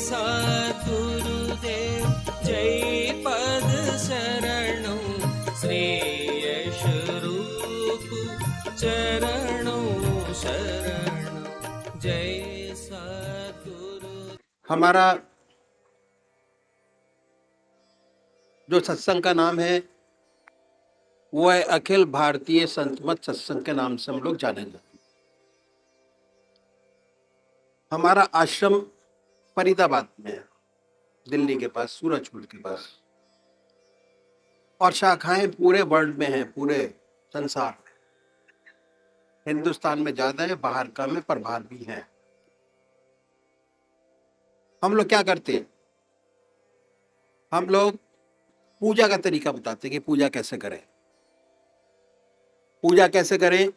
सद्गुरुदेव जय पद शरणों श्रेयस रूप चरणों शरणों जय सद्गुरु। हमारा जो सत्संग का नाम है वो है अखिल भारतीय संत मत सत्संग के नाम से हम लोग जानेंगे। हमारा आश्रम फरीदाबाद में है, दिल्ली के पास, सूरजकुंड के पास, और शाखाएं पूरे वर्ल्ड में हैं, पूरे संसार में। हिंदुस्तान में ज्यादा है, बाहर कम है, पर बाहर भी है। हम लोग क्या करते हैं, हम लोग पूजा का तरीका बताते हैं कि पूजा कैसे करें। पूजा कैसे करें,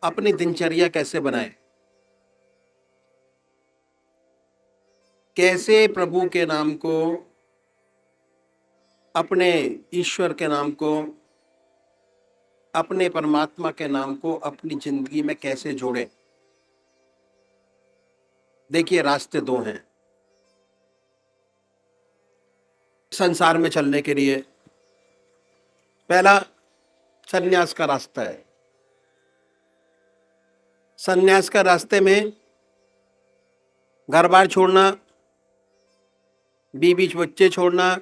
अपनी दिनचर्या कैसे बनाएं, कैसे प्रभु के नाम को, अपने ईश्वर के नाम को, अपने परमात्मा के नाम को अपनी जिंदगी में कैसे जोड़ें। देखिए, रास्ते दो हैं संसार में चलने के लिए। पहला सन्यास का रास्ता है। सन्यास का रास्ते में घर बार छोड़ना, बीवी बच्चे छोड़ना,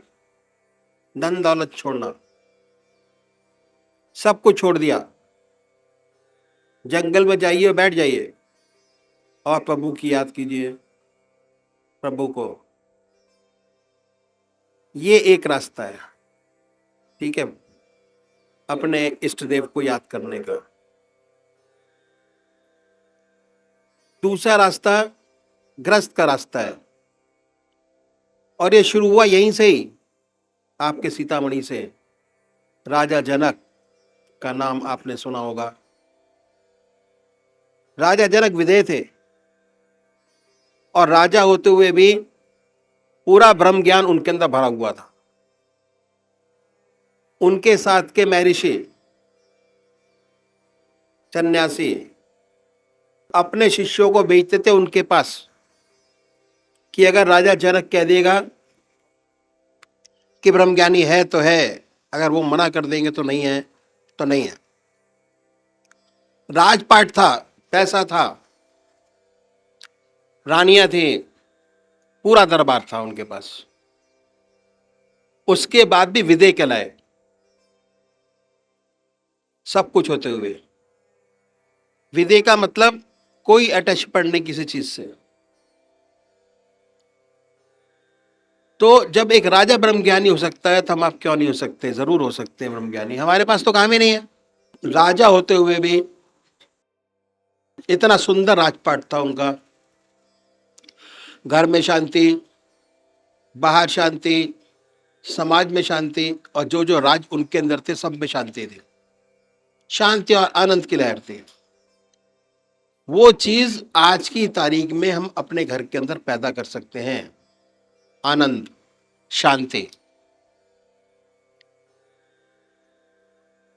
धन दौलत छोड़ना, सब कुछ छोड़ दिया, जंगल में जाइए, बैठ जाइए और प्रभु की याद कीजिए, प्रभु को। ये एक रास्ता है, ठीक है, अपने इष्ट देव को याद करने का। दूसरा रास्ता गृहस्थ का रास्ता है, और ये शुरू हुआ यहीं से ही, आपके सीतामढ़ी से। राजा जनक का नाम आपने सुना होगा। राजा जनक विधेय थे, और राजा होते हुए भी पूरा ब्रह्म ज्ञान उनके अंदर भरा हुआ था। उनके साथ के महर्षि सन्यासी अपने शिष्यों को भेजते थे उनके पास कि अगर राजा जनक कह देगा कि ब्रह्मज्ञानी है तो है, अगर वो मना कर देंगे तो नहीं है, तो नहीं है। राजपाट था, पैसा था, रानियां थी, पूरा दरबार था उनके पास। उसके बाद भी विदेह कहलाए, सब कुछ होते हुए। विदेह का मतलब कोई अटैचमेंट नहीं किसी चीज से। तो जब एक राजा ब्रह्मज्ञानी हो सकता है तो हम आप क्यों नहीं हो सकते? जरूर हो सकते हैं ब्रह्मज्ञानी। हमारे पास तो काम ही नहीं है। राजा होते हुए भी इतना सुंदर राजपाट था उनका, घर में शांति, बाहर शांति, समाज में शांति, और जो जो राज उनके अंदर थे सब में शांति थी, शांति और आनंद की लहर थी। वो चीज आज की तारीख में हम अपने घर के अंदर पैदा कर सकते हैं, आनंद, शांति।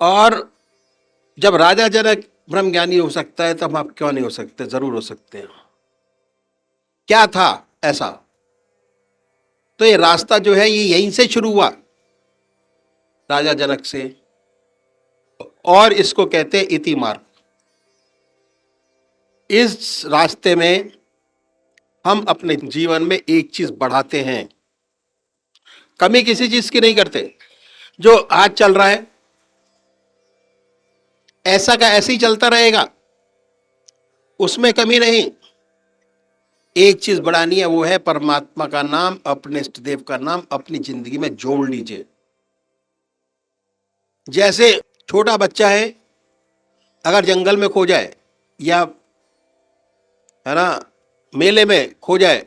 और जब राजा जनक ब्रह्मज्ञानी हो सकता है तो हम आप क्यों नहीं हो सकते? जरूर हो सकते हैं। क्या था ऐसा? तो ये रास्ता जो है ये यहीं से शुरू हुआ, राजा जनक से, और इसको कहते हैं इति मार्ग। इस रास्ते में हम अपने जीवन में एक चीज बढ़ाते हैं, कमी किसी चीज की नहीं करते। जो आज चल रहा है ऐसा का ऐसे ही चलता रहेगा, उसमें कमी नहीं। एक चीज बढ़ानी है, वो है परमात्मा का नाम, अपने इष्ट देव का नाम अपनी जिंदगी में जोड़ लीजिए। जैसे छोटा बच्चा है, अगर जंगल में खो जाए या है ना मेले में खो जाए,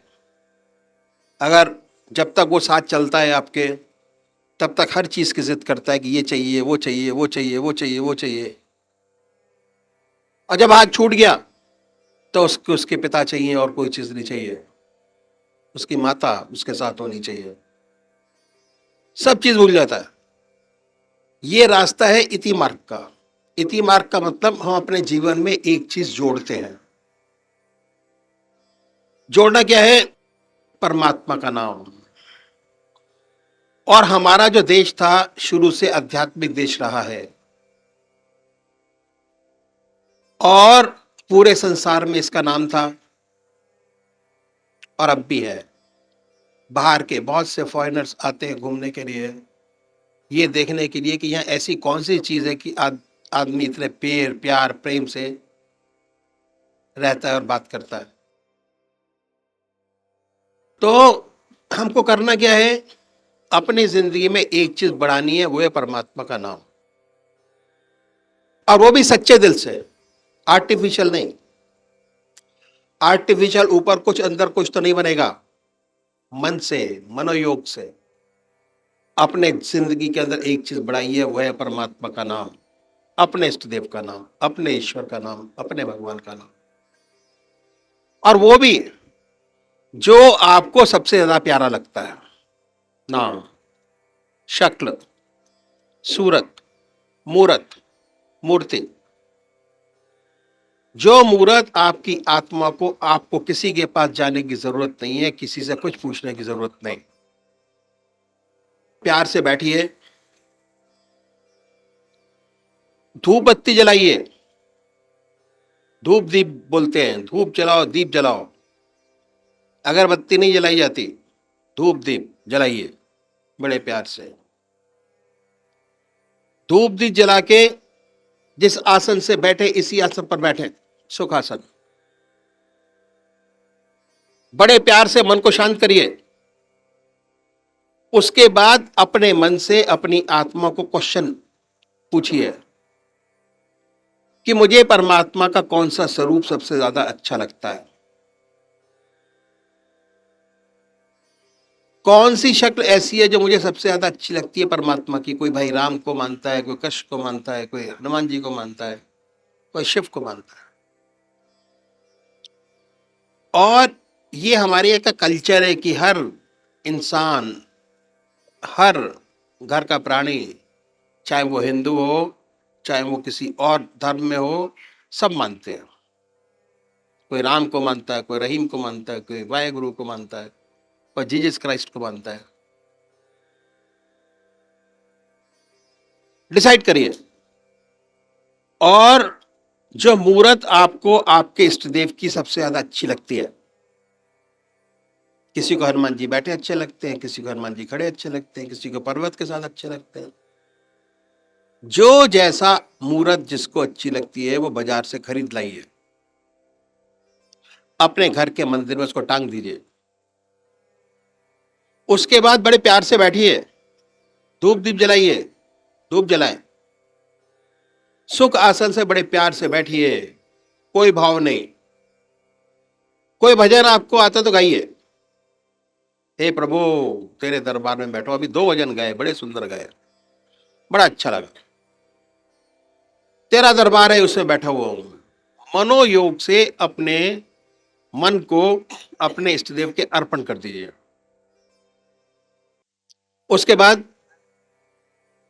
अगर जब तक वो साथ चलता है आपके, तब तक हर चीज की जिद करता है कि ये चाहिए, वो चाहिए, वो चाहिए, वो चाहिए, वो चाहिए। और जब हाथ छूट गया तो उसको उसके पिता चाहिए और कोई चीज नहीं चाहिए, उसकी माता उसके साथ होनी चाहिए, सब चीज भूल जाता है। ये रास्ता है इति मार्ग का। इति मार्ग का मतलब हम अपने जीवन में एक चीज जोड़ते हैं। जोड़ना क्या है? परमात्मा का नाम। और हमारा जो देश था शुरू से आध्यात्मिक देश रहा है और पूरे संसार में इसका नाम था और अब भी है। बाहर के बहुत से फॉरेनर्स आते हैं घूमने के लिए, ये देखने के लिए कि यहाँ ऐसी कौन सी चीज है कि आदमी इतने प्यार प्रेम से रहता है और बात करता है। तो हमको करना क्या है, अपनी जिंदगी में एक चीज बढ़ानी है, वो है परमात्मा का नाम, और वो भी सच्चे दिल से, आर्टिफिशियल नहीं। आर्टिफिशियल ऊपर कुछ अंदर कुछ तो नहीं बनेगा। मन से, मनोयोग से अपने जिंदगी के अंदर एक चीज बढ़ाई है, वो है परमात्मा का नाम, अपने इष्ट देव का नाम, अपने ईश्वर का नाम, अपने भगवान का नाम। और वो भी जो आपको सबसे ज्यादा प्यारा लगता है। नाम, शक्ल, सूरत, मूरत, मूर्ति, जो मूरत आपकी आत्मा को, आपको किसी के पास जाने की जरूरत नहीं है, किसी से कुछ पूछने की जरूरत नहीं। प्यार से बैठिए, धूप बत्ती जलाइए, धूप दीप बोलते हैं, धूप जलाओ दीप जलाओ। अगरबत्ती नहीं जलाई जाती, धूप दीप जलाइए बड़े प्यार से। धूप दीप जला के जिस आसन से बैठे, इसी आसन पर बैठे, सुखासन। बड़े प्यार से मन को शांत करिए। उसके बाद अपने मन से अपनी आत्मा को क्वेश्चन पूछिए कि मुझे परमात्मा का कौन सा स्वरूप सबसे ज्यादा अच्छा लगता है, कौन सी शक्ल ऐसी है जो मुझे सबसे ज्यादा अच्छी लगती है परमात्मा की। कोई भाई राम को मानता है, कोई कृष्ण को मानता है, कोई हनुमान जी को मानता है, कोई शिव को मानता है। और ये हमारे एक कल्चर है कि हर इंसान, हर घर का प्राणी, चाहे वो हिंदू हो चाहे वो किसी और धर्म में हो, सब मानते हैं। कोई राम को मानता है, कोई रहीम को मानता है, कोई वाहेगुरु को मानता है, कोई जीसस क्राइस्ट को मानता है। डिसाइड करिए। और जो मूर्त आपको आपके इष्ट देव की सबसे ज्यादा अच्छी लगती है, किसी को हनुमान जी बैठे अच्छे लगते हैं, किसी को हनुमान जी खड़े अच्छे लगते हैं, किसी को पर्वत के साथ अच्छे लगते हैं। जो जैसा मूर्त जिसको अच्छी लगती है वो बाजार से खरीद लाइए, अपने घर के मंदिर में उसको टांग दीजिए। उसके बाद बड़े प्यार से बैठिए, धूप दीप जलाइए, धूप जलाएं, सुख आसन से बड़े प्यार से बैठिए, कोई भाव नहीं। कोई भजन आपको आता तो गाइए, हे प्रभु तेरे दरबार में बैठो। अभी 2 भजन गाए, बड़े सुंदर गाए, बड़ा अच्छा लगा। तेरा दरबार है, उसमें बैठा हुआ हूं। मनोयोग से अपने मन को अपने इष्ट देव के अर्पण कर दीजिए। उसके बाद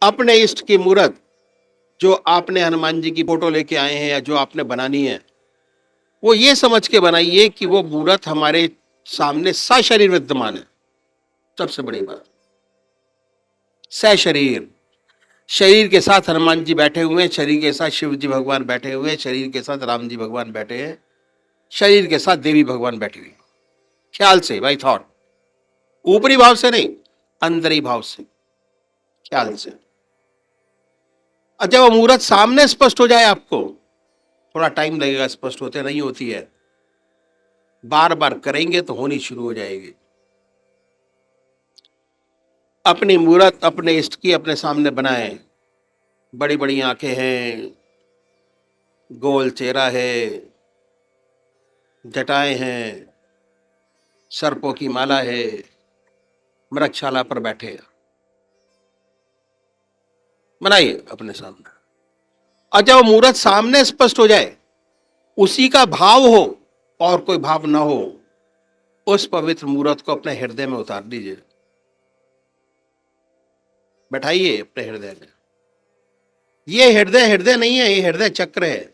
अपने इष्ट की मूर्त, जो आपने हनुमान जी की फोटो लेके आए हैं या जो आपने बनानी है, वो ये समझ के बनाइए कि वो मूर्त हमारे सामने सशरीर विद्यमान है। सबसे बड़ी बात, सशरीर, शरीर के साथ हनुमान जी बैठे हुए हैं, शरीर के साथ शिव जी भगवान बैठे हुए हैं, शरीर के साथ राम जी भगवान बैठे हैं, शरीर के साथ देवी भगवान बैठी हुई। ख्याल से, बाय थॉट, ऊपरी भाव से नहीं, अंदरी भाव से, ख्याल से। और जब वो मूर्त सामने स्पष्ट हो जाए, आपको थोड़ा टाइम लगेगा, स्पष्ट होते नहीं होती है, बार बार करेंगे तो होनी शुरू हो जाएगी। अपनी मूर्त अपने इष्ट की अपने सामने बनाएं। बड़ी बड़ी आंखें हैं, गोल चेहरा है, जटाएं हैं, सर्पों की माला है, मृगशाला पर बैठे। बनाइए अपने सामने। और जब वो मूर्त सामने स्पष्ट हो जाए, उसी का भाव हो और कोई भाव ना हो, उस पवित्र मूर्त को अपने हृदय में उतार दीजिए, बैठाइए अपने हृदय में। ये हृदय हृदय नहीं है, ये हृदय चक्र है।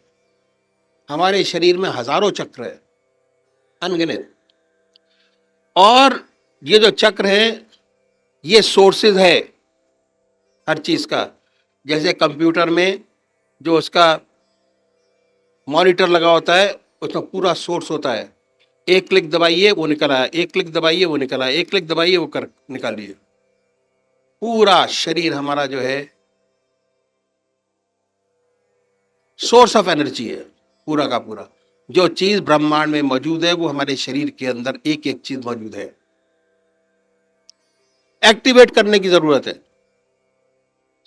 हमारे शरीर में हजारों चक्र है, अनगिनत। और ये जो चक्र है ये सोर्सेज है हर चीज का। जैसे कंप्यूटर में जो उसका मॉनिटर लगा होता है उसमें पूरा सोर्स होता है, एक क्लिक दबाइए वो निकल आया, एक क्लिक दबाइए वो निकल आया, एक क्लिक दबाइए वो कर निकालिए। पूरा शरीर हमारा जो है सोर्स ऑफ एनर्जी है पूरा का पूरा। जो चीज ब्रह्मांड में मौजूद है वो हमारे शरीर के अंदर एक एक चीज मौजूद है। एक्टिवेट करने की जरूरत है।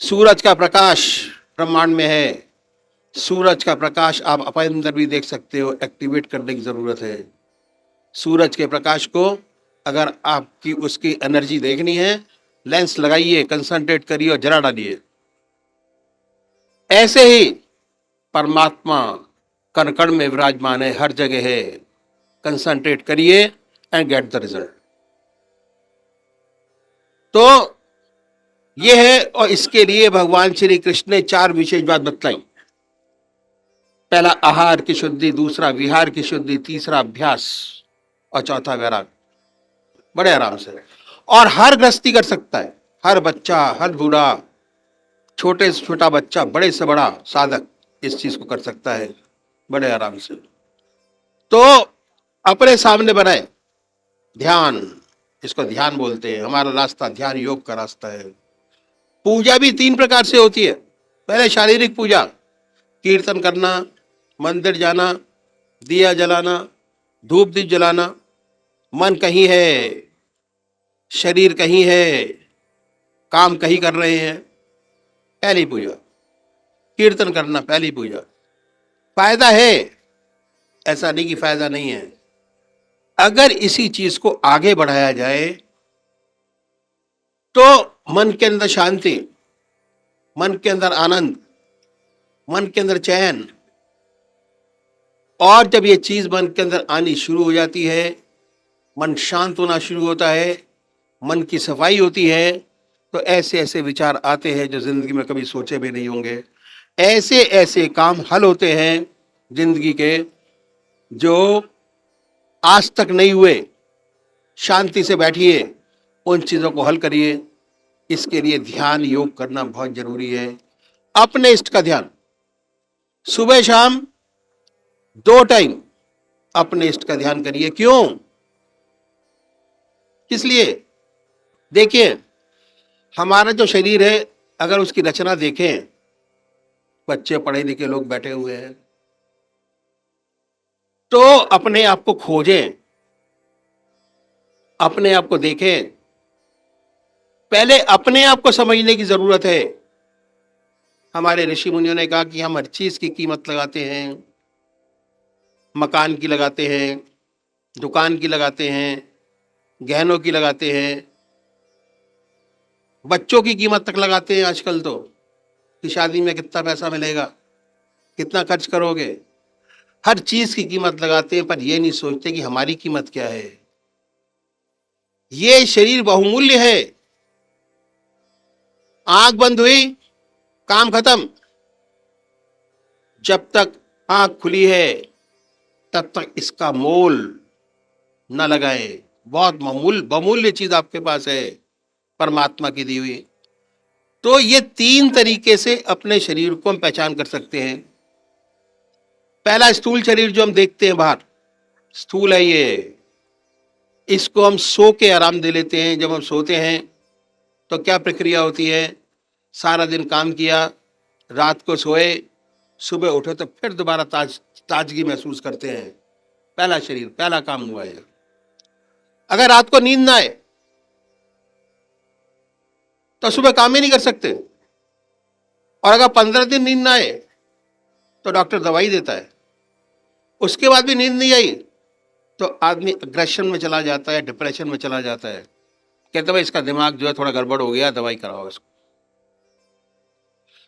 सूरज का प्रकाश ब्रह्मांड में है, सूरज का प्रकाश आप अपने अंदर भी देख सकते हो, एक्टिवेट करने की जरूरत है। सूरज के प्रकाश को अगर आपकी उसकी एनर्जी देखनी है, लेंस लगाइए, कंसंट्रेट करिए और जला डालिए। ऐसे ही परमात्मा कण कण में विराजमान है, हर जगह है। कंसंट्रेट करिए एंड गेट द रिजल्ट। तो ये है, और इसके लिए भगवान श्री कृष्ण ने 4 विशेष बात बतलाई। पहला आहार की शुद्धि, दूसरा विहार की शुद्धि, तीसरा अभ्यास और चौथा वैराग। बड़े आराम से, और हर गृहस्थी कर सकता है, हर बच्चा, हर बूढ़ा, छोटे से छोटा बच्चा, बड़े से बड़ा साधक इस चीज को कर सकता है बड़े आराम से। तो अपने सामने बनाए ध्यान, इसको ध्यान बोलते हैं। हमारा रास्ता ध्यान योग का रास्ता है। पूजा भी 3 प्रकार से होती है। पहले शारीरिक पूजा, कीर्तन करना, मंदिर जाना, दिया जलाना, धूप दीप जलाना। मन कहीं है, शरीर कहीं है, काम कहीं कर रहे हैं, पहली पूजा। कीर्तन करना, पहली पूजा। फायदा है, ऐसा नहीं कि फायदा नहीं है। अगर इसी चीज को आगे बढ़ाया जाए तो मन के अंदर शांति, मन के अंदर आनंद, मन के अंदर चैन। और जब ये चीज मन के अंदर आनी शुरू हो जाती है, मन शांत होना शुरू होता है, मन की सफाई होती है, तो ऐसे ऐसे विचार आते हैं जो जिंदगी में कभी सोचे भी नहीं होंगे। ऐसे ऐसे काम हल होते हैं जिंदगी के जो आज तक नहीं हुए। शांति से बैठिए, उन चीजों को हल करिए। इसके लिए ध्यान योग करना बहुत जरूरी है। अपने इष्ट का ध्यान सुबह शाम 2 टाइम अपने इष्ट का ध्यान करिए। क्यों, किस लिए? देखिए, हमारा जो शरीर है, अगर उसकी रचना देखें, बच्चे पढ़े लिखे लोग बैठे हुए हैं, तो अपने आप को खोजें, अपने आप को देखें। पहले अपने आप को समझने की जरूरत है। हमारे ऋषि मुनियों ने कहा कि हम हर चीज की कीमत लगाते हैं, मकान की लगाते हैं, दुकान की लगाते हैं, गहनों की लगाते हैं, बच्चों की कीमत तक लगाते हैं आजकल तो, कि शादी में कितना पैसा मिलेगा, कितना खर्च करोगे। हर चीज की कीमत लगाते हैं, पर यह नहीं सोचते कि हमारी कीमत क्या है। ये शरीर बहुमूल्य है। आंख बंद हुई, काम खत्म। जब तक आंख खुली है तब तक इसका मोल न लगाए। बहुत बहुमूल्य चीज आपके पास है, परमात्मा की दी हुई। तो ये 3 तरीके से अपने शरीर को हम पहचान कर सकते हैं। पहला, स्थूल शरीर जो हम देखते हैं बाहर, स्थूल है ये। इसको हम सो के आराम दे लेते हैं। जब हम सोते हैं तो क्या प्रक्रिया होती है? सारा दिन काम किया, रात को सोए, सुबह उठे तो फिर दोबारा ताजगी महसूस करते हैं। पहला शरीर, पहला काम हुआ है। अगर रात को नींद ना आए तो सुबह काम ही नहीं कर सकते। और अगर 15 दिन नींद ना आए तो डॉक्टर दवाई देता है। उसके बाद भी नींद नहीं आई तो आदमी अग्रेशन में चला जाता है, डिप्रेशन में चला जाता है। कहते भाई इसका दिमाग जो है थोड़ा गड़बड़ हो गया, दवाई कराओ इसको।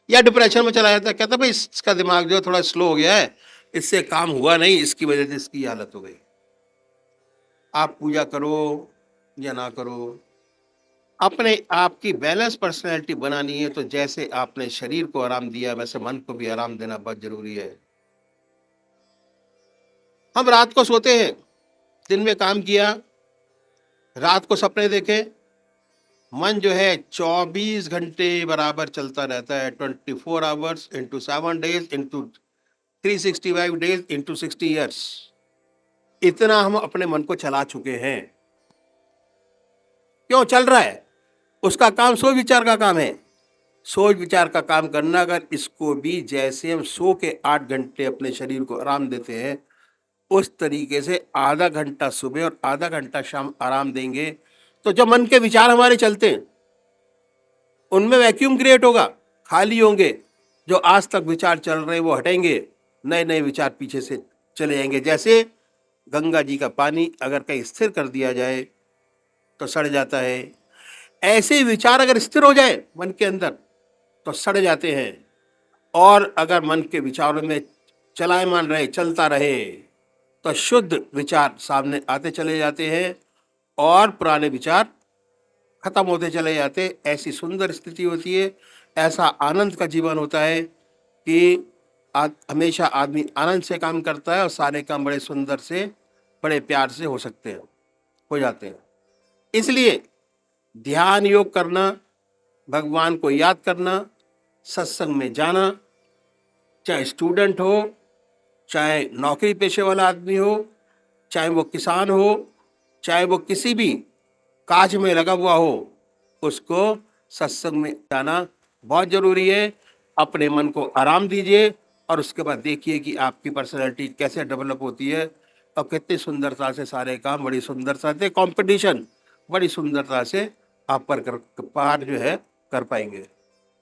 या डिप्रेशन में चला जाता है, कहता भाई इसका दिमाग जो है थोड़ा स्लो हो गया है, इससे काम हुआ नहीं, इसकी वजह से इसकी हालत हो गई। आप पूजा करो या ना करो, अपने आप की बैलेंस पर्सनैलिटी बनानी है। तो जैसे आपने शरीर को आराम दिया, वैसे मन को भी आराम देना बहुत जरूरी है। हम रात को सोते हैं, दिन में काम किया, रात को सपने देखे, मन जो है 24 घंटे बराबर चलता रहता है, 24 hours into 7 days into 365 days into 60 years. इतना हम अपने मन को चला चुके हैं। क्यों चल रहा है? उसका काम सोच विचार का काम है। सोच विचार का काम करना, अगर इसको भी जैसे हम सो के 8 घंटे अपने शरीर को आराम देते हैं, उस तरीके से आधा घंटा सुबह और आधा घंटा शाम आराम देंगे, तो जब मन के विचार हमारे चलते हैं उनमें वैक्यूम क्रिएट होगा, खाली होंगे। जो आज तक विचार चल रहे हैं वो हटेंगे, नए नए विचार पीछे से चले जाएंगे। जैसे गंगा जी का पानी अगर कहीं स्थिर कर दिया जाए तो सड़ जाता है, ऐसे विचार अगर स्थिर हो जाए मन के अंदर तो सड़ जाते हैं। और अगर मन के विचारों में चलायमान रहे, चलता रहे, तो शुद्ध विचार सामने आते चले जाते हैं और पुराने विचार खत्म होते चले जाते। ऐसी सुंदर स्थिति होती है, ऐसा आनंद का जीवन होता है कि हमेशा आदमी आनंद से काम करता है और सारे काम बड़े सुंदर से, बड़े प्यार से हो सकते हैं, हो जाते हैं। इसलिए ध्यान योग करना, भगवान को याद करना, सत्संग में जाना, चाहे स्टूडेंट हो, चाहे नौकरी पेशे वाला आदमी हो, चाहे वो किसान हो, चाहे वो किसी भी काज में लगा हुआ हो, उसको सत्संग में जाना बहुत जरूरी है। अपने मन को आराम दीजिए और उसके बाद देखिए कि आपकी पर्सनैलिटी कैसे डेवलप होती है और कितनी सुंदरता से सारे काम, बड़ी सुंदरता से कंपटीशन, बड़ी सुंदरता से आप पर पार जो है कर पाएंगे।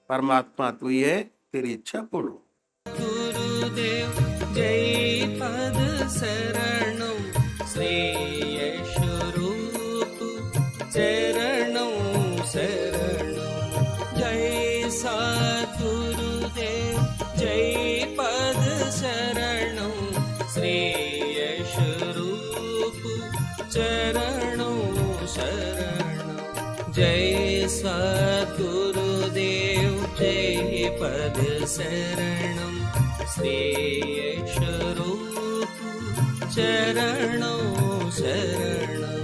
परमात्मा तू ही है, तेरी इच्छा पूर्ण हो। गुरुदेव जय पद शरणं श्रेयस रूप चरणं शरणं। जय सद्गुरुदेव जय पद शरणं श्रेयस रूप चरणं शरणं। जय सद्गुरुदेव जय पद शरणं श्रेयस रूप चरणं शरणं।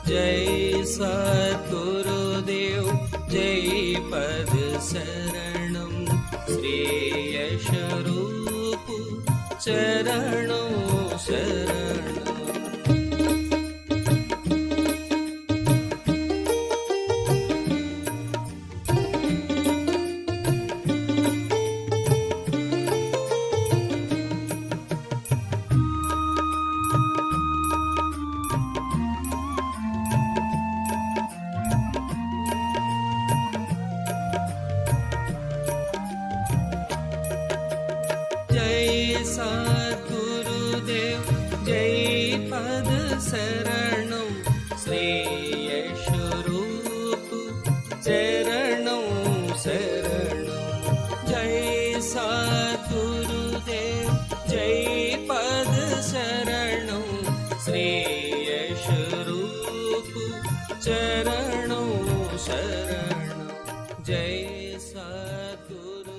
जय सद्गुरुदेव जय पद शरणं श्रेयस रूप चरणं शरणं। जय सद्गुरुदेव जय पद शरणं श्रेयस रूप चरणं शरणं। जय सद्गुरुदेव जय पद शरणं श्रेयस रूप चरणं शरणं। जय सद्गुरु।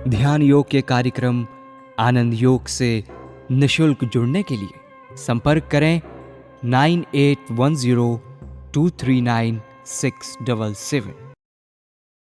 ध्यान योग के कार्यक्रम आनंद योग से निशुल्क जुड़ने के लिए संपर्क करें 9810239677।